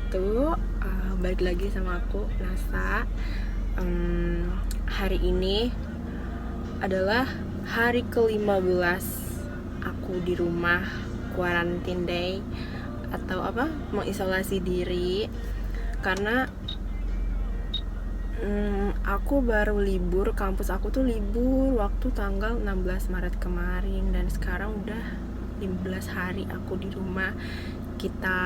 wabarakatuh. Balik lagi sama aku, Nasa. Hari ini adalah hari ke-15 aku di rumah, quarantine day atau apa, mengisolasi diri. Karena aku baru libur, kampus aku tuh libur waktu tanggal 16 Maret kemarin. Dan sekarang udah 15 hari aku di rumah. Kita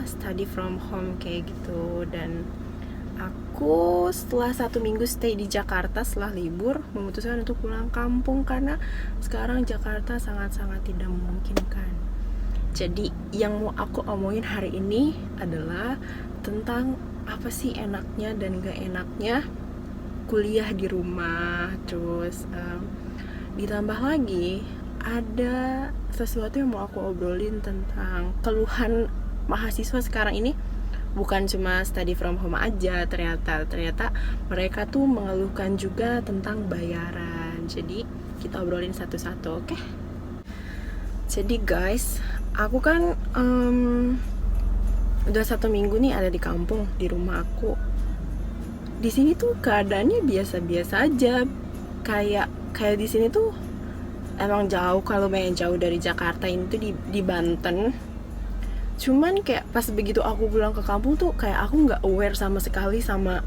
study from home kayak gitu. Dan aku setelah 1 minggu stay di Jakarta setelah libur memutuskan untuk pulang kampung karena sekarang Jakarta sangat-sangat tidak memungkinkan. Jadi yang mau aku omongin hari ini adalah tentang apa sih enaknya dan gak enaknya kuliah di rumah. Terus ditambah lagi ada sesuatu yang mau aku obrolin tentang keluhan mahasiswa sekarang ini. Bukan cuma study from home aja, ternyata mereka tuh mengeluhkan juga tentang bayaran. Jadi kita obrolin satu-satu, oke? Jadi guys, aku kan udah 1 minggu nih ada di kampung, di rumah aku. Di sini tuh keadaannya biasa-biasa aja. Kayak di sini tuh emang jauh, kalau main jauh dari Jakarta ini tuh di Banten. Cuman kayak pas begitu aku pulang ke kampung tuh kayak aku nggak aware sama sekali sama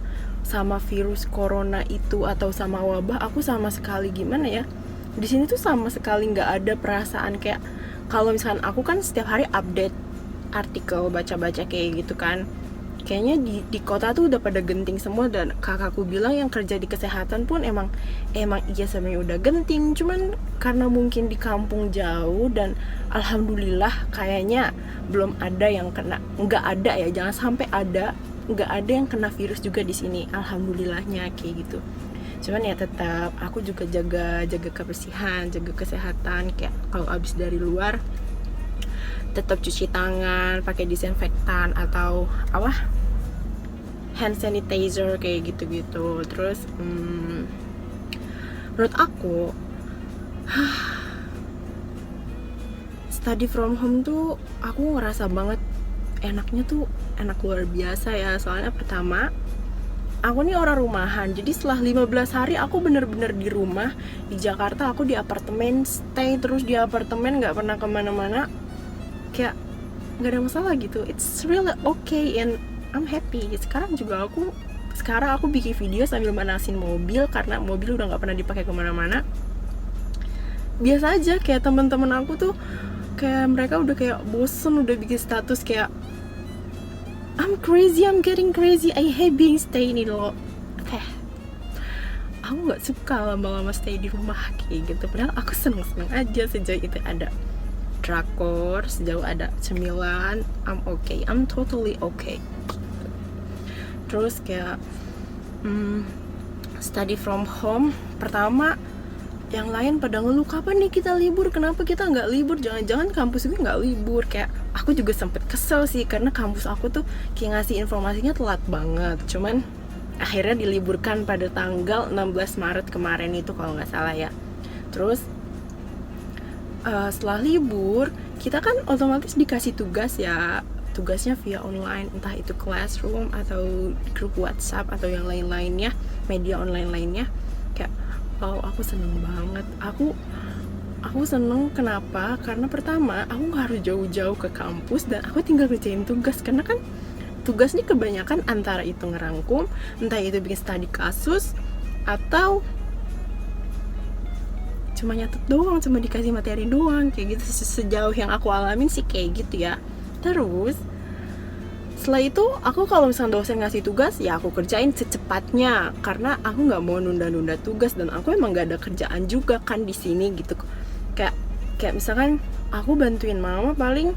virus corona itu atau sama wabah. Aku sama sekali gimana ya, di sini tuh sama sekali nggak ada perasaan kayak kalau misalkan aku kan setiap hari update artikel, baca-baca kayak gitu kan. Kayaknya di kota tuh udah pada genting semua. Dan kakakku bilang yang kerja di kesehatan pun emang iya sebenarnya udah genting. Cuman karena mungkin di kampung jauh, dan alhamdulillah kayaknya belum ada yang kena, nggak ada ya, jangan sampai ada, nggak ada yang kena virus juga di sini, alhamdulillahnya kayak gitu. Cuman ya tetap aku juga jaga kebersihan, jaga kesehatan. Kayak kalau abis dari luar tetap cuci tangan pakai disinfektan atau hand sanitizer kayak gitu-gitu. Terus menurut aku study from home tuh aku ngerasa banget enaknya tuh enak luar biasa ya. Soalnya pertama, aku nih orang rumahan, jadi setelah 15 hari aku bener-bener di rumah. Di Jakarta aku di apartemen, stay terus di apartemen, gak pernah kemana-mana. Kayak gak ada masalah gitu. It's really okay and I'm happy. Sekarang aku bikin video sambil manasin mobil karena mobil udah gak pernah dipakai kemana-mana. Biasa aja, kayak teman-teman aku tuh kayak mereka udah kayak bosen, udah bikin status kayak I'm crazy, I'm getting crazy, I hate being stay ini loh. Kayak aku gak suka lama-lama stay di rumah kayak gitu. Padahal aku seneng-seneng aja sejauh itu ada drakor, sejauh ada cemilan, I'm okay, I'm totally okay. Terus kayak study from home, pertama yang lain pada ngeluh, kapan nih kita libur, kenapa kita nggak libur, jangan-jangan kampus gue nggak libur. Kayak aku juga sempet kesel sih karena kampus aku tuh kayak ngasih informasinya telat banget. Cuman akhirnya diliburkan pada tanggal 16 Maret kemarin itu kalau nggak salah ya. Terus setelah libur kita kan otomatis dikasih tugas ya, tugasnya via online, entah itu classroom atau grup WhatsApp atau yang lain-lainnya, media online lainnya. Kayak aku seneng banget. Aku seneng kenapa? Karena pertama aku gak harus jauh-jauh ke kampus dan aku tinggal kerjain tugas. Karena kan tugasnya kebanyakan antara itu ngerangkum, entah itu bikin studi kasus atau cuma nyatet doang, cuma dikasih materi doang kayak gitu. Sejauh yang aku alamin sih kayak gitu ya. Terus setelah itu aku kalau misalnya dosen ngasih tugas ya aku kerjain secepatnya karena aku nggak mau nunda-nunda tugas. Dan aku emang nggak ada kerjaan juga kan di sini gitu. Kayak misalkan aku bantuin mama, paling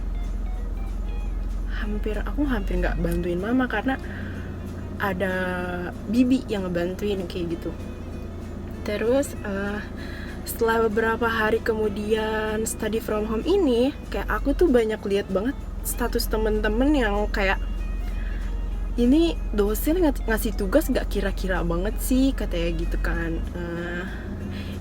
hampir nggak bantuin mama karena ada bibi yang ngebantuin kayak gitu. Terus setelah beberapa hari kemudian study from home ini, kayak aku tuh banyak lihat banget status temen-temen yang kayak, ini dosen ngasih tugas gak kira-kira banget sih, katanya gitu kan.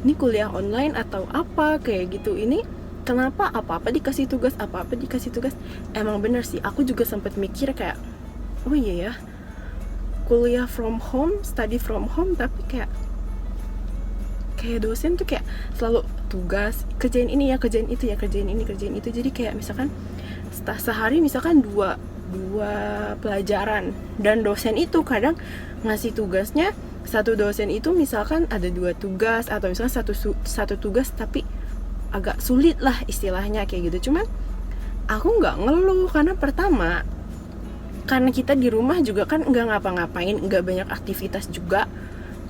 Ini kuliah online atau apa kayak gitu. Ini kenapa apa-apa dikasih tugas, apa-apa dikasih tugas. Emang bener sih, aku juga sempat mikir kayak, oh iya ya, kuliah from home, study from home, tapi kayak dosen tuh kayak selalu tugas, kerjain ini ya, kerjain itu ya, kerjain ini, kerjain itu. Jadi kayak misalkan sehari misalkan dua pelajaran, dan dosen itu kadang ngasih tugasnya, satu dosen itu misalkan ada 2 tugas, atau misalkan satu tugas tapi agak sulit lah istilahnya kayak gitu. Cuman aku nggak ngeluh, karena pertama, karena kita di rumah juga kan nggak ngapa-ngapain, nggak banyak aktivitas juga,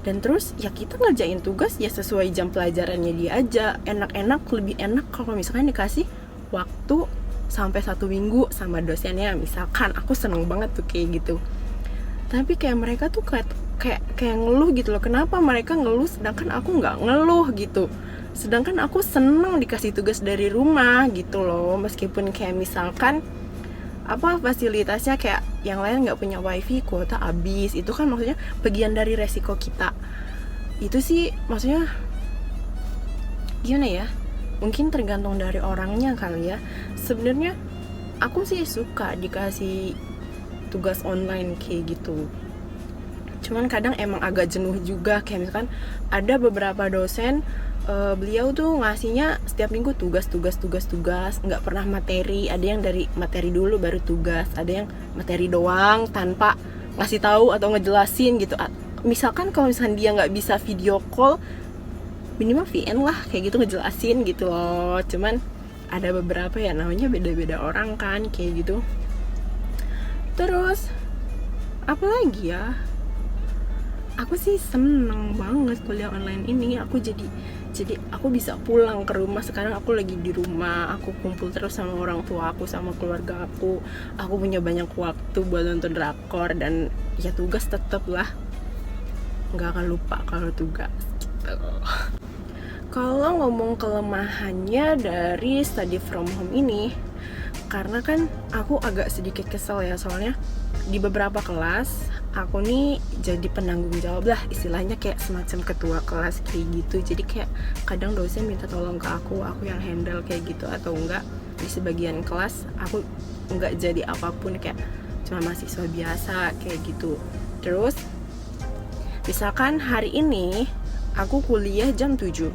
dan terus ya kita ngerjain tugas ya sesuai jam pelajarannya dia aja. Enak-enak, lebih enak kalau misalkan dikasih waktu sampai 1 minggu sama dosennya, misalkan. Aku seneng banget tuh kayak gitu. Tapi kayak mereka tuh kayak ngeluh gitu loh. Kenapa mereka ngeluh sedangkan aku nggak ngeluh gitu? Sedangkan aku seneng dikasih tugas dari rumah gitu loh. Meskipun kayak misalkan fasilitasnya kayak yang lain nggak punya wifi, kuota habis, itu kan maksudnya bagian dari resiko kita. Itu sih maksudnya gimana ya, mungkin tergantung dari orangnya kali ya. Sebenarnya aku sih suka dikasih tugas online kayak gitu, cuman kadang emang agak jenuh juga. Kayak misalkan ada beberapa dosen, beliau tuh ngasihnya setiap minggu tugas, nggak pernah materi. Ada yang dari materi dulu baru tugas, ada yang materi doang tanpa ngasih tahu atau ngejelasin gitu. Misalkan kalau misalkan dia nggak bisa video call, minimal VN lah kayak gitu, ngejelasin gitu loh. Cuman ada beberapa ya, namanya beda-beda orang kan kayak gitu. Terus apa lagi ya, aku sih seneng banget kuliah online ini. Aku jadi aku bisa pulang ke rumah. Sekarang aku lagi di rumah, aku kumpul terus sama orang tua aku, sama keluarga aku punya banyak waktu buat nonton drakor. Dan ya tugas tetep lah, nggak akan lupa kalau tugas gitu. Kalau ngomong kelemahannya dari study from home ini, karena kan aku agak sedikit kesel ya, soalnya di beberapa kelas aku nih jadi penanggung jawab lah istilahnya, kayak semacam ketua kelas kayak gitu. Jadi kayak kadang dosen minta tolong ke aku yang handle kayak gitu, atau enggak di sebagian kelas aku enggak jadi apapun, kayak cuma mahasiswa biasa kayak gitu. Terus misalkan hari ini aku kuliah jam 7,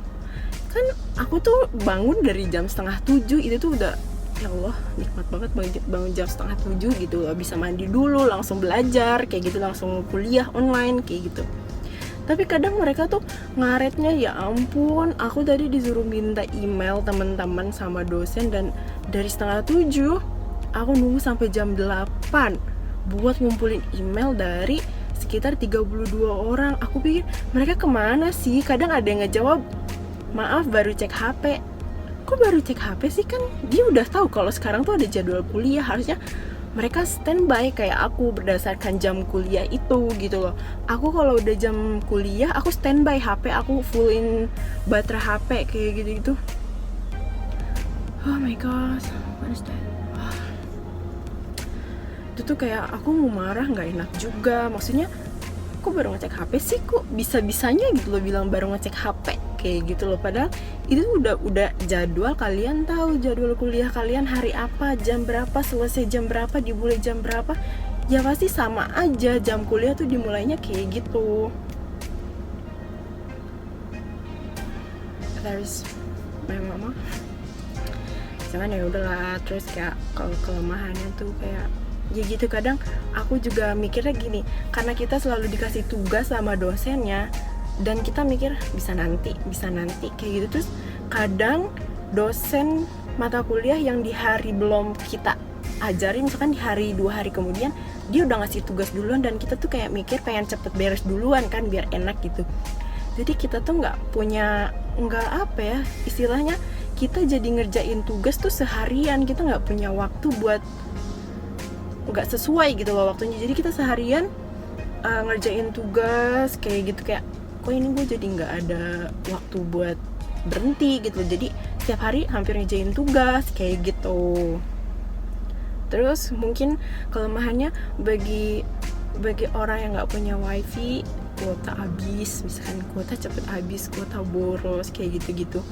kan aku tuh bangun dari jam 6:30, itu tuh udah, ya Allah, nikmat banget bangun jam 6:30 gitu loh. Bisa mandi dulu, langsung belajar kayak gitu, langsung kuliah online kayak gitu. Tapi kadang mereka tuh ngaretnya, ya ampun, aku tadi disuruh minta email teman-teman sama dosen, dan dari 6:30 aku nunggu sampai jam 8 buat ngumpulin email dari sekitar 32 orang. Aku pikir mereka kemana sih? Kadang ada yang ngejawab, maaf baru cek HP. Kok baru cek HP sih? Kan dia udah tahu kalau sekarang tuh ada jadwal kuliah. Harusnya mereka standby kayak aku berdasarkan jam kuliah itu gitu loh. Aku kalau udah jam kuliah, aku standby HP, aku fullin baterai HP kayak gitu-gitu. Oh my gosh, what is that? Itu tuh kayak aku mau marah, nggak enak juga. Maksudnya kok baru ngecek HP sih, kok bisa-bisanya gitu loh bilang baru ngecek HP kayak gitu loh. Padahal itu udah jadwal, kalian tahu jadwal kuliah kalian hari apa, jam berapa, selesai jam berapa, dimulai jam berapa. Ya pasti sama aja, jam kuliah tuh dimulainya kayak gitu. There's my mama. Cuman ya udahlah. Terus kayak kalau kelemahannya tuh kayak ya gitu, kadang aku juga mikirnya gini, karena kita selalu dikasih tugas sama dosennya, dan kita mikir bisa nanti kayak gitu. Terus kadang dosen mata kuliah yang di hari belum kita ajarin, misalkan di hari 2 hari kemudian dia udah ngasih tugas duluan, dan kita tuh kayak mikir pengen cepet beres duluan kan biar enak gitu. Jadi kita tuh nggak apa ya istilahnya, kita jadi ngerjain tugas tuh seharian, kita nggak punya waktu buat, nggak sesuai gitu loh waktunya. Jadi kita seharian ngerjain tugas kayak gitu, kayak kok ini gue jadi nggak ada waktu buat berhenti gitu. Jadi setiap hari hampir ngerjain tugas kayak gitu. Terus mungkin kelemahannya bagi orang yang nggak punya wifi, kuota habis, misalkan kuota cepet habis, kuota boros kayak gitu-gitu.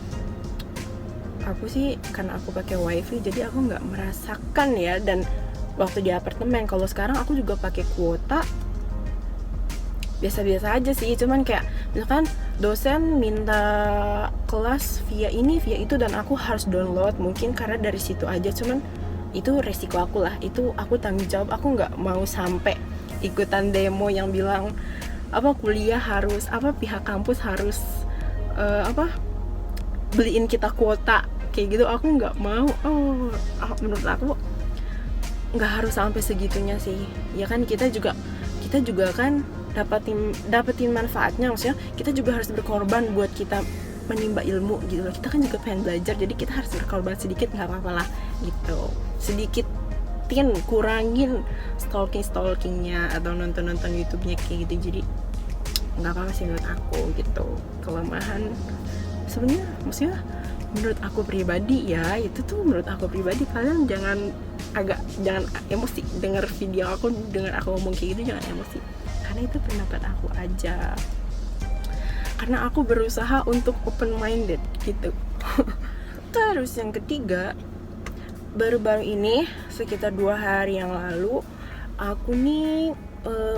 aku sih karena aku pakai wifi jadi aku nggak merasakan ya. Dan waktu di apartemen, kalau sekarang aku juga pakai kuota biasa-biasa aja sih, cuman kayak misalkan dosen minta kelas via ini via itu dan aku harus download, mungkin karena dari situ aja, cuman itu resiko aku lah, itu aku tanggung jawab. Aku nggak mau sampai ikutan demo yang bilang apa kuliah harus apa pihak kampus harus beliin kita kuota kayak gitu. Aku nggak mau. Menurut aku nggak harus sampai segitunya sih ya kan. Kita juga kan dapetin manfaatnya, maksudnya kita juga harus berkorban buat kita menimba ilmu gitu loh. Kita kan juga pengen belajar, jadi kita harus berkorban sedikit, nggak apa-apa lah gitu. Sedikitin kurangin stalkingnya atau nonton YouTube-nya kayak gitu, jadi nggak apa-apa sih menurut aku gitu. Kelemahan sebenarnya maksudnya menurut aku pribadi ya, itu tuh menurut aku pribadi. Kalian jangan emosi denger video aku, dengar aku ngomong kayak gitu, jangan emosi, karena itu pendapat aku aja, karena aku berusaha untuk open minded gitu. Terus yang ketiga, baru-baru ini sekitar 2 hari yang lalu aku nih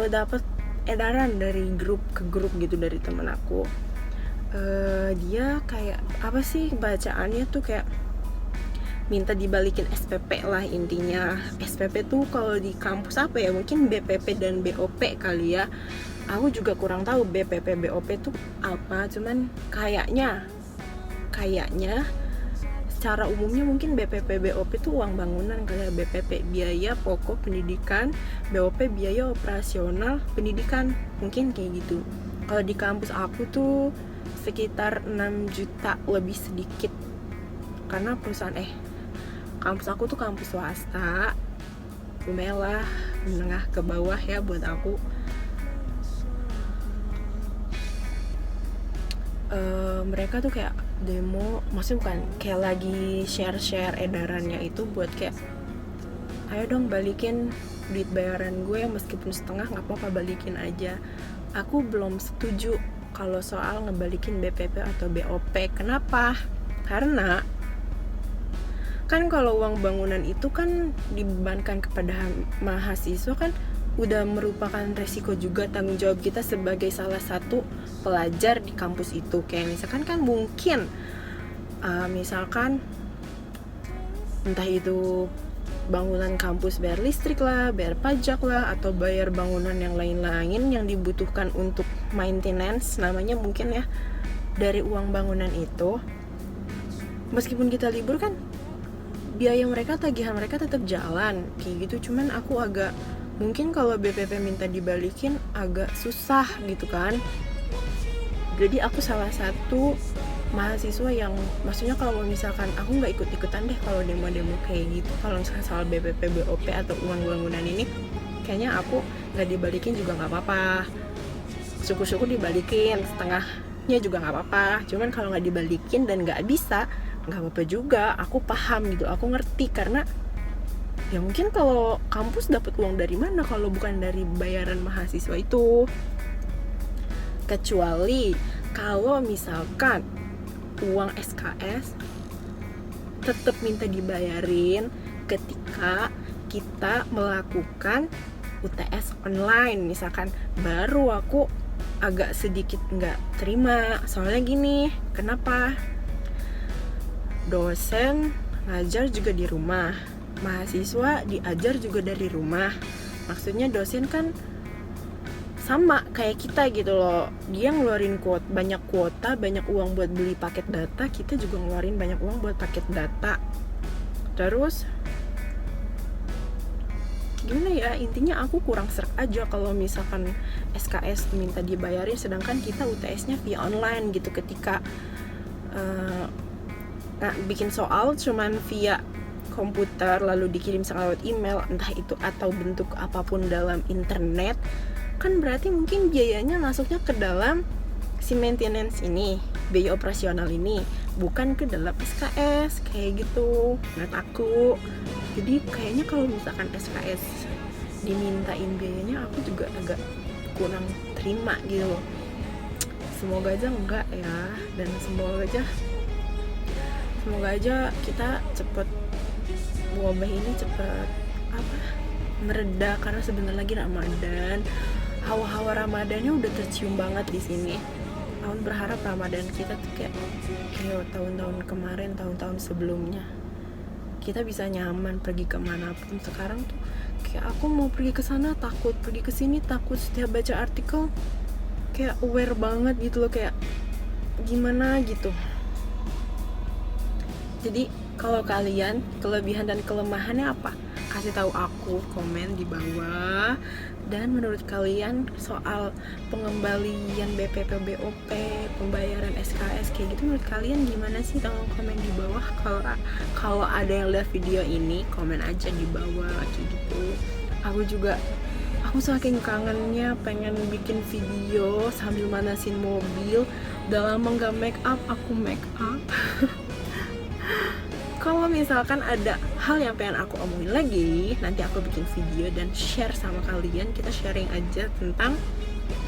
dapat edaran dari grup ke grup gitu dari temen aku. Dia kayak apa sih bacaannya tuh, kayak minta dibalikin SPP lah intinya. SPP tuh kalau di kampus apa ya, mungkin BPP dan BOP kali ya. Aku juga kurang tahu BPP BOP tuh apa, cuman kayaknya secara umumnya mungkin BPP BOP tuh uang bangunan kali ya. BPP biaya pokok pendidikan, BOP biaya operasional pendidikan, mungkin kayak gitu. Kalau di kampus aku tuh sekitar 6 juta lebih sedikit, karena perusahaan kampus aku tuh kampus swasta, lumayan lah menengah ke bawah ya buat aku. Mereka tuh kayak demo, maksudnya bukan kayak lagi share edarannya itu buat kayak ayo dong balikin duit bayaran gue, meskipun setengah nggak apa-apa, balikin aja. Aku belum setuju kalau soal ngebalikin BPP atau BOP. Kenapa? Karena kan kalau uang bangunan itu kan dibebankan kepada mahasiswa, kan udah merupakan resiko juga tanggung jawab kita sebagai salah satu pelajar di kampus itu. Kayak misalkan kan mungkin misalkan entah itu bangunan kampus bayar listrik lah, bayar pajak lah, atau bayar bangunan yang lain-lain yang dibutuhkan untuk maintenance namanya mungkin ya, dari uang bangunan itu. Meskipun kita libur kan biaya mereka, tagihan mereka tetap jalan kayak gitu. Cuman aku agak, mungkin kalau BPP minta dibalikin agak susah gitu kan. Jadi aku salah satu mahasiswa yang, maksudnya kalau misalkan aku nggak ikut-ikutan deh kalau demo-demo kayak gitu. Kalau misalkan soal BPP BOP atau uang bangunan ini, kayaknya aku nggak dibalikin juga nggak apa-apa. Syukur-syukur dibalikin, setengahnya juga nggak apa-apa. Cuman kalau nggak dibalikin dan nggak bisa, nggak apa-apa juga. Aku paham gitu, aku ngerti, karena ya mungkin kalau kampus dapat uang dari mana kalau bukan dari bayaran mahasiswa itu. Kecuali kalau misalkan uang SKS tetap minta dibayarin ketika kita melakukan UTS online misalkan, baru aku agak sedikit nggak terima. Soalnya gini, kenapa? Dosen ngajar juga di rumah, mahasiswa diajar juga dari rumah. Maksudnya dosen kan sama kayak kita gitu loh, dia ngeluarin banyak kuota, banyak uang buat beli paket data, kita juga ngeluarin banyak uang buat paket data. Terus gimana ya, intinya aku kurang serak aja kalau misalkan SKS minta dibayarin sedangkan kita UTS-nya via online gitu. Ketika bikin soal cuman via komputer lalu dikirim lewat email, entah itu atau bentuk apapun dalam internet, kan berarti mungkin biayanya masuknya ke dalam si maintenance ini, biaya operasional ini, bukan ke dalam SKS kayak gitu menurut aku. Jadi kayaknya kalau misalkan SKS dimintain biayanya, aku juga agak kurang terima gitu loh. Semoga aja enggak ya, dan semoga aja Semoga aja kita cepet, wabah ini cepet mereda, karena sebentar lagi Ramadan. Hawa-hawa Ramadannya udah tercium banget di sini. Aku berharap Ramadan kita tuh kayak tahun-tahun kemarin, tahun-tahun sebelumnya, kita bisa nyaman pergi kemanapun. Sekarang tuh kayak aku mau pergi ke sana takut, pergi ke sini takut. Setiap baca artikel kayak aware banget gitu loh, kayak gimana gitu. Jadi kalau kalian kelebihan dan kelemahannya apa? Kasih tahu aku, komen di bawah. Dan menurut kalian soal pengembalian BPP BOP, pembayaran SKS kayak gitu, menurut kalian gimana sih? Tolong komen di bawah. Kalau ada yang lihat video ini, komen aja di bawah kayak gitu. Aku saking kangennya pengen bikin video sambil manasin mobil. Udah lama gak make up, aku make up. Kalau misalkan ada hal yang pengen aku omongin lagi, nanti aku bikin video dan share sama kalian. Kita sharing aja tentang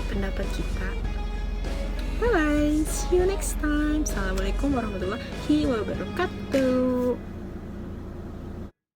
pendapat kita. Bye bye, see you next time. Assalamualaikum warahmatullahi wabarakatuh.